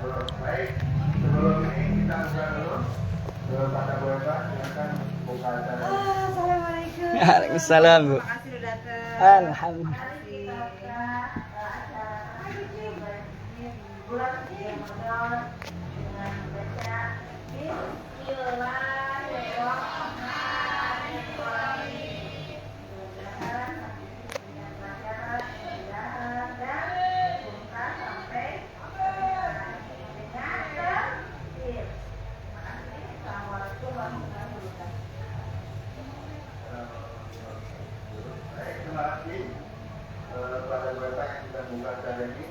Baik, sebelum ini kita buka dulu. Pada Bu Eva, silakan buka acara. Assalamualaikum. Waalaikumsalam, Bu. Terima kasih sudah datang. Alhamdulillah. Bulan ini Ramadan dengan membaca Bismillahirrahmanirrahim. Mudah-mudahan dengan pelajaran mudah-mudahan dan tuntas sampai dengan tertib. Terima kasih. Assalamualaikum warahmatullahi wabarakatuh. Baik, terima kasih pada Bu Eva yang sudah buka acara ini.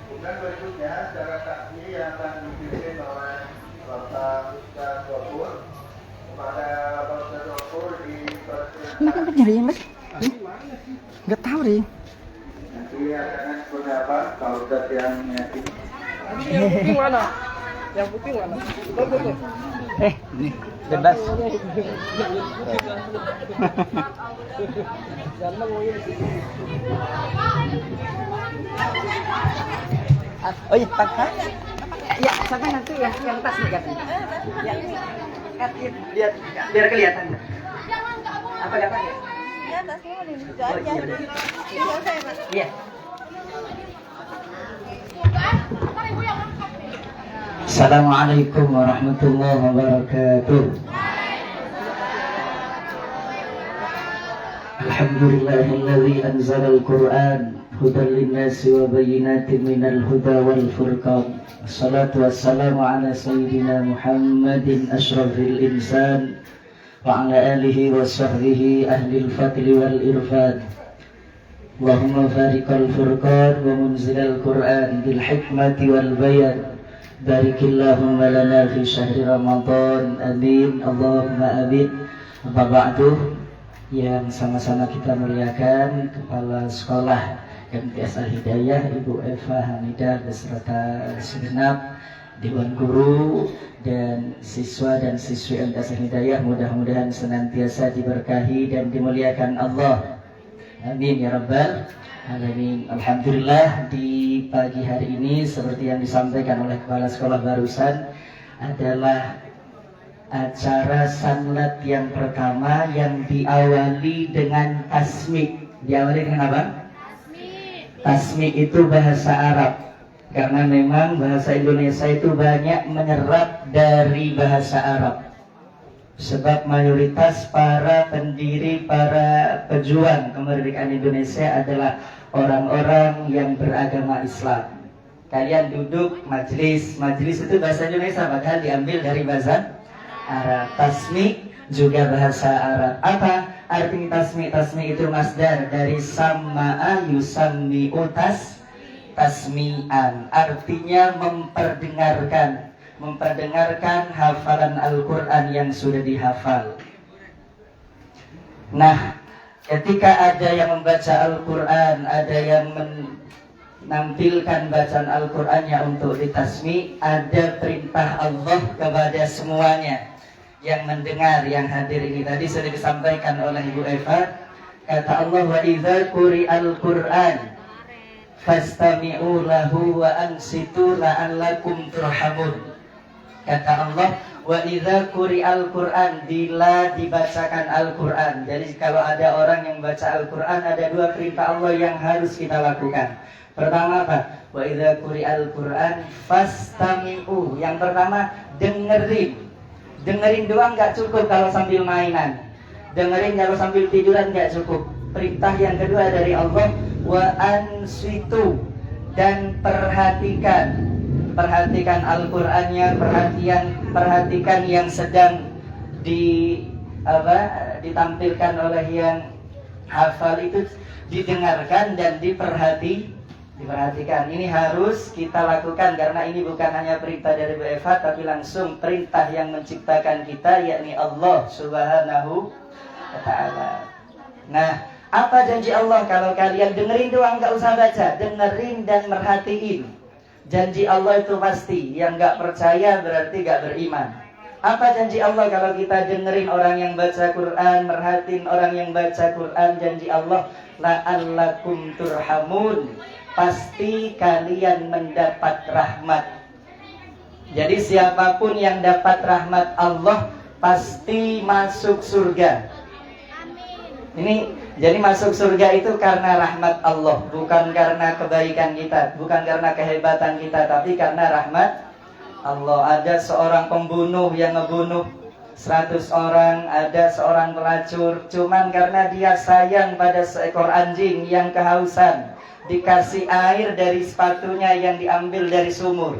Kemudian berikutnya secara saksi yang akan dipimpin oleh Bapak Ustaz Gofur. Kepada Bapak Ustaz Gofur Kenapa nyariin, Mas? Nggak tahu deh. nanti akan seperti apa Pak Ustaz yang meyakinkan. Yang putih mana? Yang putih mana? Tuh. Ini bebas. Jangan mau ini. Oh iya, Pak. Ya, sampai nanti ya, yang tas nih katanya. Ya, biar kelihatan. Apa dapat ya? Ya, tasnya di situ Oh, aja. iya, udah. Tinggal saya, Mas. Iya. Assalamualaikum warahmatullahi wabarakatuh. Alhamdulillahilladzi anzalal Qur'an hudan linnasi wa bayyinatin minal huda wal furqan. Wassalatu wassalamu ala sayyidina Muhammadin asyrafil insan wa ala alihi wa sahbihi ahlil fadli wal irfan. Allahumma fariqal furqan wa munzilal Qur'an bil hikmati wal bayan. Barikillahumma lana fi syahri Ramadan. Amin. Allahumma amin. Apa ba'du, yang sama-sama kita muliakan Kepala Sekolah MTS Al-Hidayah Ibu Eva Hamidah beserta segenap Dewan Guru dan siswa dan siswi MTS Al-Hidayah, mudah-mudahan senantiasa diberkahi dan dimuliakan Allah. Amin ya rabbal alamin. Alhamdulillah, di pagi hari ini seperti yang disampaikan oleh Kepala Sekolah barusan adalah acara sanlat yang pertama yang diawali dengan tasmi. Diawali dengan apa? Tasmi itu bahasa Arab, karena memang bahasa Indonesia itu banyak menyerap dari bahasa Arab. Sebab mayoritas para pendiri, para pejuang kemerdekaan Indonesia adalah orang-orang yang beragama Islam. Kalian duduk majelis itu bahasa Indonesia, padahal diambil dari bahasa Arab. Tasmi juga bahasa Arab. Apa arti tasmi? Tasmi itu masdar dari sama'a yusammi'u tasmi'an. Artinya memperdengarkan hafalan Al-Quran yang sudah dihafal. Nah, ketika ada yang membaca Al-Quran, ada yang menampilkan bacaan Al-Qurannya untuk ditasmi, ada perintah Allah kepada semuanya yang mendengar, yang hadir ini. Tadi sudah disampaikan oleh Ibu Eva, kata Allah, wa idza quri'al Qur'an fastami'u lahu wa ansitu la'allakum turhamun. Kata Allah, wa idza quri'al Qur'an, bila dibacakan Al-Quran. Jadi kalau ada orang yang baca Al-Quran, ada dua perintah Allah yang harus kita lakukan. Pertama apa? Wa idza quri'al Qur'an fastami'u. Yang pertama, dengerin. Dengerin doang nggak cukup kalau sambil mainan. Dengerin kalau sambil tiduran nggak cukup. Perintah yang kedua dari Allah, wa ansitu, dan perhatikan Al-Qur'annya, perhatikan yang sedang ditampilkan oleh yang hafal itu, didengarkan dan diperhatikan. Ini harus kita lakukan karena ini bukan hanya perintah dari Bu Eva, tapi langsung perintah yang menciptakan kita, yakni Allah Subhanahu wa ta'ala. Nah, apa janji Allah? Kalau kalian dengerin doang, nggak usah baca, dengerin dan merhatiin. Janji Allah itu pasti. Yang nggak percaya berarti nggak beriman. Apa janji Allah kalau kita dengerin orang yang baca Quran, merhatiin orang yang baca Quran? Janji Allah, la'allakum turhamun, pasti kalian mendapat rahmat. Jadi siapapun yang dapat rahmat Allah pasti masuk surga. Ini jadi masuk surga itu karena rahmat Allah, bukan karena kebaikan kita, bukan karena kehebatan kita, tapi karena rahmat Allah. Ada seorang pembunuh yang ngebunuh 100 orang, ada seorang pelacur, cuman karena dia sayang pada seekor anjing yang kehausan, dikasih air dari sepatunya yang diambil dari sumur.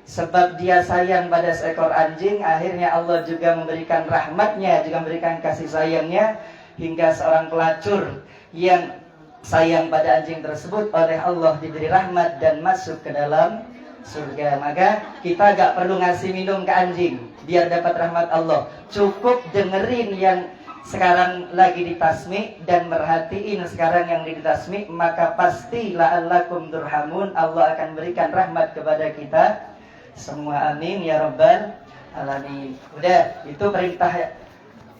Sebab dia sayang pada seekor anjing, akhirnya Allah juga memberikan rahmatnya, juga memberikan kasih sayangnya, hingga seorang pelacur yang sayang pada anjing tersebut oleh Allah diberi rahmat dan masuk ke dalam surga. Maka kita gak perlu ngasih minum ke anjing biar dapat rahmat Allah. Cukup dengerin yang sekarang lagi ditasmi dan merhatiin sekarang yang ditasmi, maka pasti la'allakum turhamun, Allah akan berikan rahmat kepada kita semua. Amin ya rabbal alamin. Udah, itu perintah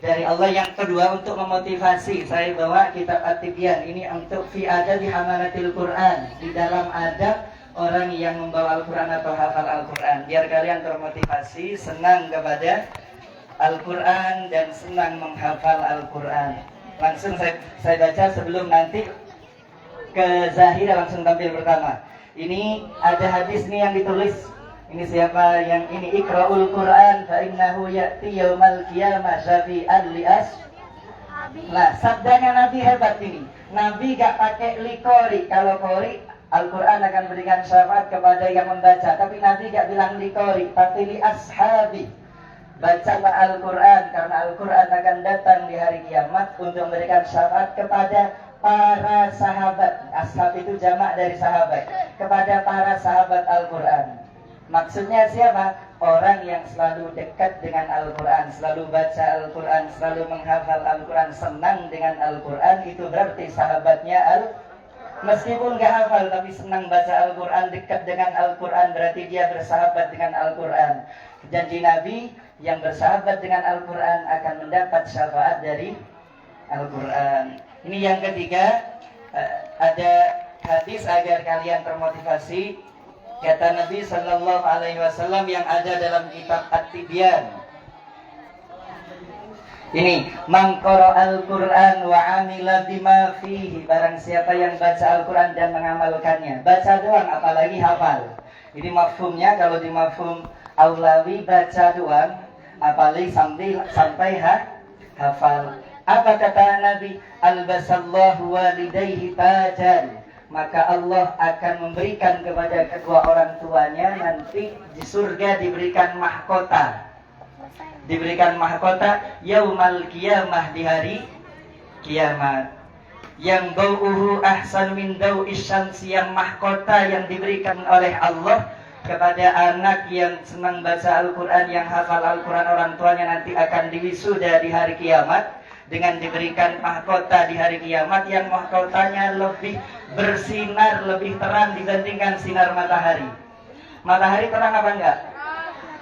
dari Allah. Yang kedua, untuk memotivasi, saya bawa kitab At-Tibyan ini untuk fi adabi hamalatil Quran, di dalam adab orang yang membawa Al-Quran atau hafal Al-Quran, biar kalian termotivasi, senang kepada Al-Quran dan senang menghafal Al-Quran. Langsung saya baca sebelum nanti ke Zahira langsung tampil pertama. Ini ada hadis nih yang ditulis. Ini siapa yang ini? Iqra'ul Quran fa innahu ya'ti yaumal qiyamah syafi'an li as. Nah, sabdanya Nabi hebat ini. Nabi gak pakai likori. Kalau kori, Al-Quran akan berikan syafaat kepada yang membaca. Tapi Nabi gak bilang likori, tapi li ashabi. Bacalah Al-Quran, karena Al-Quran akan datang di hari kiamat untuk memberikan syafaat kepada para sahabat. Ashab itu jamak dari sahabat. Kepada para sahabat Al-Quran. Maksudnya siapa? Orang yang selalu dekat dengan Al-Quran, selalu baca Al-Quran, selalu menghafal Al-Quran, senang dengan Al-Quran. Itu berarti sahabatnya meskipun gak hafal tapi senang baca Al-Quran, dekat dengan Al-Quran, berarti dia bersahabat dengan Al-Quran. Janji Nabi, yang bersahabat dengan Al-Quran akan mendapat syafaat dari Al-Quran. Ini yang ketiga, ada hadis agar kalian termotivasi. Kata Nabi Sallallahu Alaihi Wasallam yang ada dalam kitab At-Tibyan. Ini, man qara'al Qur'an wa 'amila bima fihi, barang siapa yang baca Al-Quran dan mengamalkannya. Baca doang, apalagi hafal. Ini mafhumnya, kalau di mafhum aulawi baca doang, apalagi sampai hafal. Apa kata Nabi? Albasallahu walidayhi tajan, maka Allah akan memberikan kepada kedua orang tuanya nanti di surga diberikan mahkota. Diberikan mahkota yaumal qiyamah, di hari kiamat. Yang bau'uhu ahsan min dau'is syamsi, yang mahkota yang diberikan oleh Allah kepada anak yang senang baca Al-Quran, yang hafal Al-Quran, orang tuanya nanti akan diwisuda di hari kiamat dengan diberikan mahkota di hari kiamat yang mahkotanya lebih bersinar, lebih terang dibandingkan sinar matahari. Matahari terang apa enggak?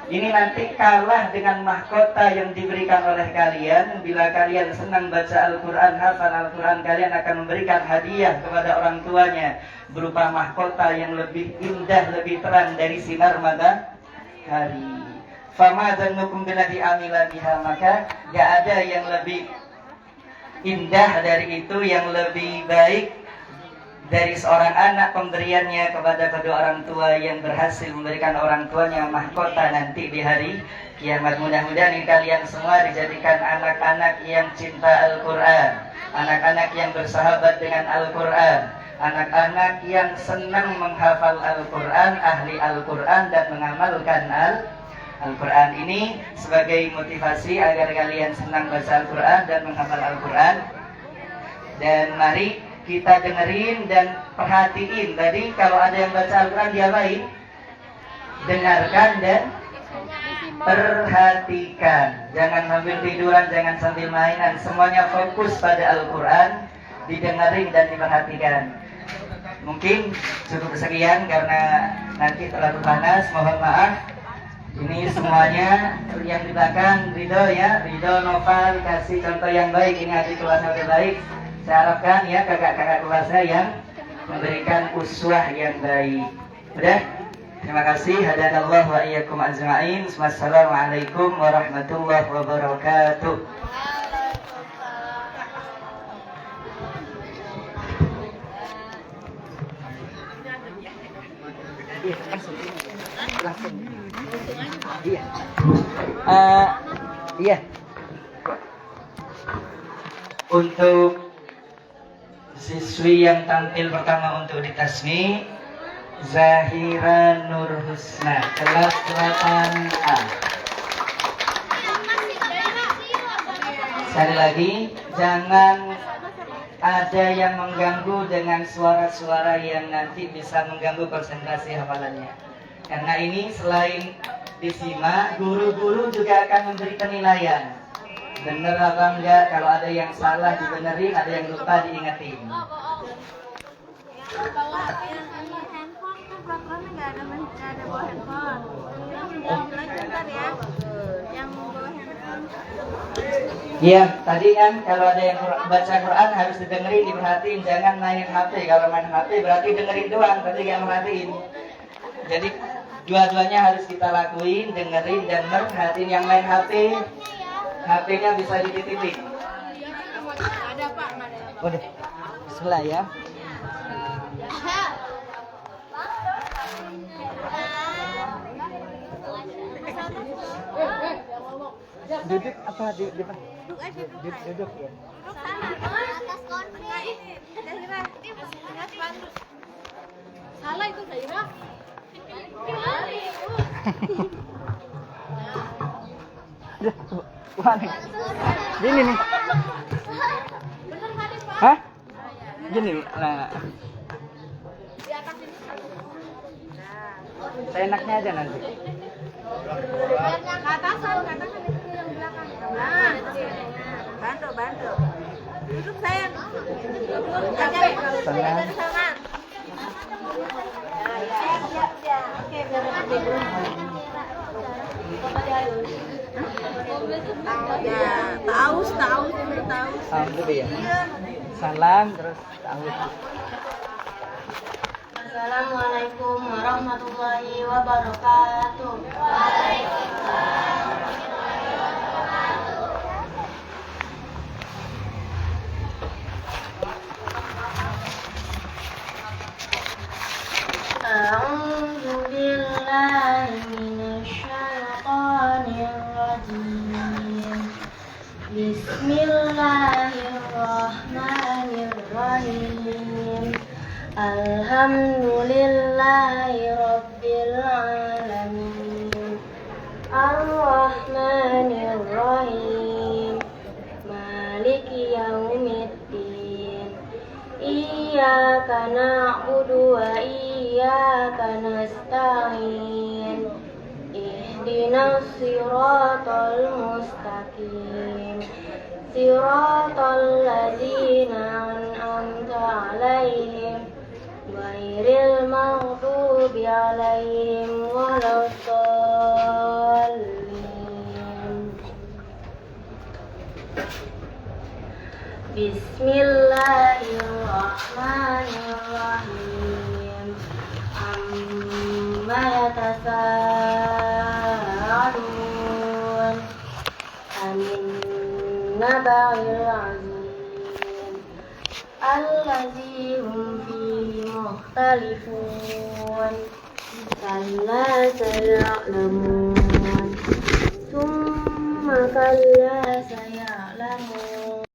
Ini nanti kalah dengan mahkota yang diberikan oleh kalian. Bila kalian senang baca Al-Quran, hafal Al-Quran, kalian akan memberikan hadiah kepada orang tuanya berupa mahkota yang lebih indah, lebih terang dari sinar matahari. Fama dhannukum billadhi amila biha, maka gak ada yang lebih indah dari itu, yang lebih baik dari seorang anak pemberiannya kepada kedua orang tua yang berhasil memberikan orang tuanya mahkota nanti di hari kiamat. Mudah-mudahan ini kalian semua dijadikan anak-anak yang cinta Al-Quran, anak-anak yang bersahabat dengan Al-Quran, anak-anak yang senang menghafal Al-Quran, ahli Al-Quran dan mengamalkan Al-Quran. Ini sebagai motivasi agar kalian senang baca Al-Quran dan menghafal Al-Quran. Dan mari kita dengerin dan perhatiin. Tadi kalau ada yang baca Al-Quran diapain? Dengarkan dan perhatikan. Jangan sambil tiduran, jangan sambil mainan. Semuanya fokus pada Al-Quran, didengerin dan diperhatikan. Mungkin cukup sekian karena nanti terlalu panas, mohon maaf. Ini semuanya yang di belakang Ridho ya, Ridho Noval kasih contoh yang baik. Ini adik kelasnya terbaik. Saya harapkan ya kakak-kakak kelasnya yang memberikan uswah yang baik. Udah? Terima kasih. Hadanallah wa iyyakum ajma'in. Wassalamualaikum warahmatullahi wabarakatuh. Langsung. Iya. Iya. Untuk siswi yang tampil pertama untuk di tasmi, Zahira Nur Husna, kelas 8A. Sekali lagi, jangan ada yang mengganggu dengan suara-suara yang nanti bisa mengganggu konsentrasi hafalannya. Karena ini selain disimak, guru-guru juga akan memberi penilaian. Bener apa enggak, kalau ada yang salah dibenerin, ada yang lupa diingetin. Iya, tadi kan kalau ada yang baca Quran harus didengerin, diperhatiin, jangan main HP. Kalau main HP berarti dengerin doang, tapi gak merhatiin. Jadi dua-duanya harus kita lakuin, dengerin dan merhatiin. Yang main HP, HP-nya bisa dititipin. Ada Pak, Udah, bismillah ya. Duduk apa di depan? Duduk aja. Duduk ya. Duduk sana. Atas konflik. Zahira. Salah itu Zahira. Gini nih. Bener kali Pak. Hah? Gini nih. Nah, Di atas ini. seenaknya aja nanti. Ke atas, itu yang belakang. Nah, bantu. Duduk sayang. Duduk. Tengah. Dari sana. Siap. Oke, biar lebih dulu. Ya, taus. Salam dulu ya. Salam terus ta'awud. Assalamualaikum warahmatullahi wabarakatuh. A'udzu billahi minasyaitonir rajim. Bismillahirrahmanirrahim. Alhamdulillahi rabbil alamin. Ar-Rahmanir-Rahim. Maliki yaumiddin. Iyyaka na'budu wa iyyaka nasta'in. Ihdinas siratal mustaqim. Siratal ladzina an'amta 'alaihim ghairil maghdubi 'alaihim waladdallin. Bismillahirrahmanirrahim. Amma yatasaalun anin naba'il azim allazi hum fihi mukhtalifun kalla saya'lamun thumma kalla saya'lamun